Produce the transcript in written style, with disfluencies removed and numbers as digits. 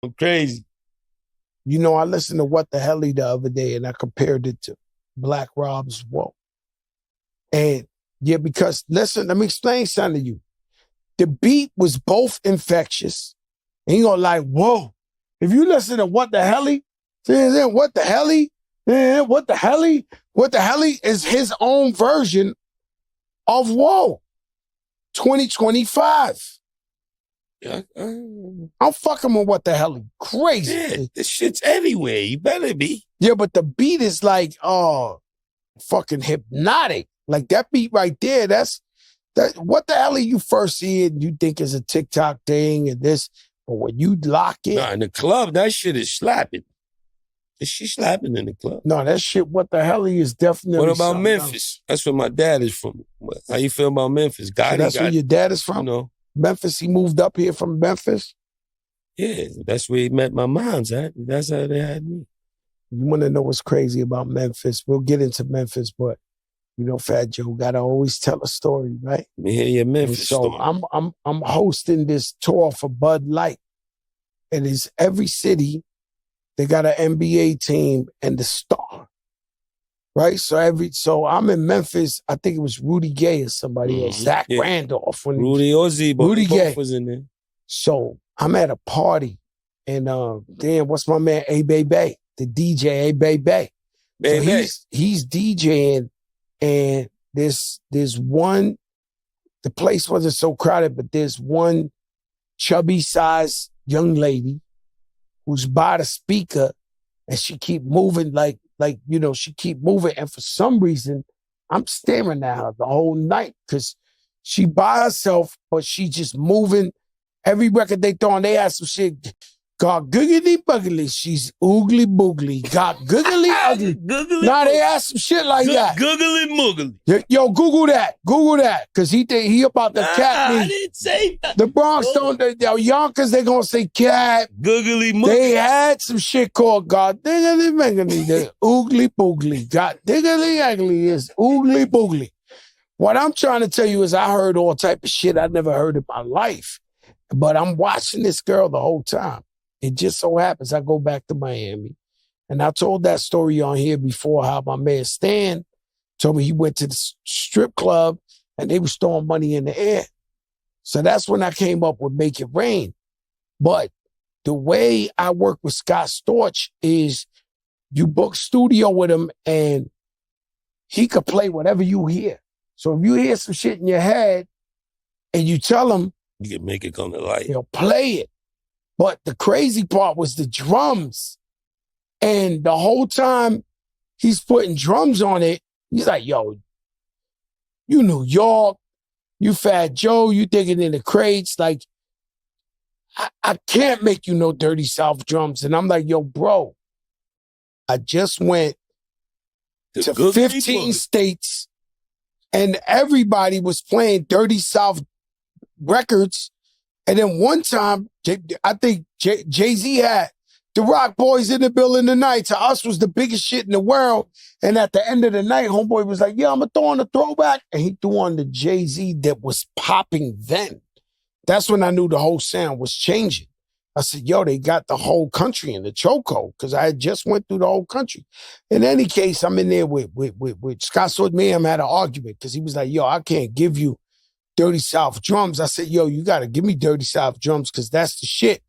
I'm crazy. You know, I listened to What the Helly the other day and I compared it to Black Rob's Whoa. And yeah, because listen, let me explain something to you. The beat was both infectious. And you're like, whoa. If you listen to What the Helly, then What the Helly, What the Helly, What the Helly is his own version of Whoa. 2025. Yeah, I'm fucking with What the Helly. Crazy. yeah, this shit's everywhere. You better be. Yeah, but the beat is like, fucking hypnotic. Like that beat right there, that. What the hell are you first seeing? You think is a TikTok thing and this, but when you lock it. Nah, in the club, that shit is slapping. Is she slapping in the club? No, that shit, What the hell is definitely. What about Memphis? Else. That's where my dad is from. How you feel about Memphis? So that's where your dad is from? You know. Memphis, he moved up here from Memphis? Yeah, that's where he met my moms at. That's how they had me. You want to know what's crazy about Memphis? We'll get into Memphis, but you know, Fat Joe gotta always tell a story, right? Let me hear your Memphis story. I'm hosting this tour for Bud Light, and it's every city. They got an NBA team and the star, right? So I'm in Memphis. I think it was Rudy Gay or somebody or Zach Randolph. When Rudy or Z-Bo. Rudy Gay was in there. So I'm at a party, and damn, what's my man A Bay, the DJ A Bay. So he's DJing. And there's one, the place wasn't so crowded, but there's one chubby sized young lady who's by the speaker and she keep moving like, you know, she keep moving. And for some reason, I'm staring at her the whole night because she by herself, but she just moving. Every record they throw on, they have some shit. Got googly buggly, she's oogly boogly. Got googly ugly. Nah, they ask some shit like that. Googly moogly. Yo, Google that. Cause he about the cat me. I didn't say that. The Bronx don't, Yonkers, they gonna say cat. Googly moogly. They had some shit called God diggly miggly. The oogly boogly. God diggly ugly is oogly boogly. What I'm trying to tell you is I heard all type of shit I never heard in my life. But I'm watching this girl the whole time. It just so happens I go back to Miami. And I told that story on here before how my man Stan told me he went to the strip club and they was throwing money in the air. So that's when I came up with Make It Rain. But the way I work with Scott Storch is you book studio with him and he could play whatever you hear. So if you hear some shit in your head and you tell him, you can make it come to life. He'll play it. But the crazy part was the drums. And the whole time he's putting drums on it, he's like, yo, you New York, you Fat Joe, you digging in the crates. Like, I can't make you no Dirty South drums. And I'm like, yo, bro, I just went to 15 states and everybody was playing Dirty South records. And then one time, I think Jay-Z had the Rock Boys in the building tonight. To us was the biggest shit in the world. And at the end of the night, homeboy was like, yeah, I'm going to throw on a throwback. And he threw on the Jay-Z that was popping then. That's when I knew the whole sound was changing. I said, yo, they got the whole country in the chokehold because I had just went through the whole country. In any case, I'm in there with Scott Storch. Me and him had an argument because he was like, yo, I can't give you Dirty South drums. I said, yo, you got to give me Dirty South drums because that's the shit.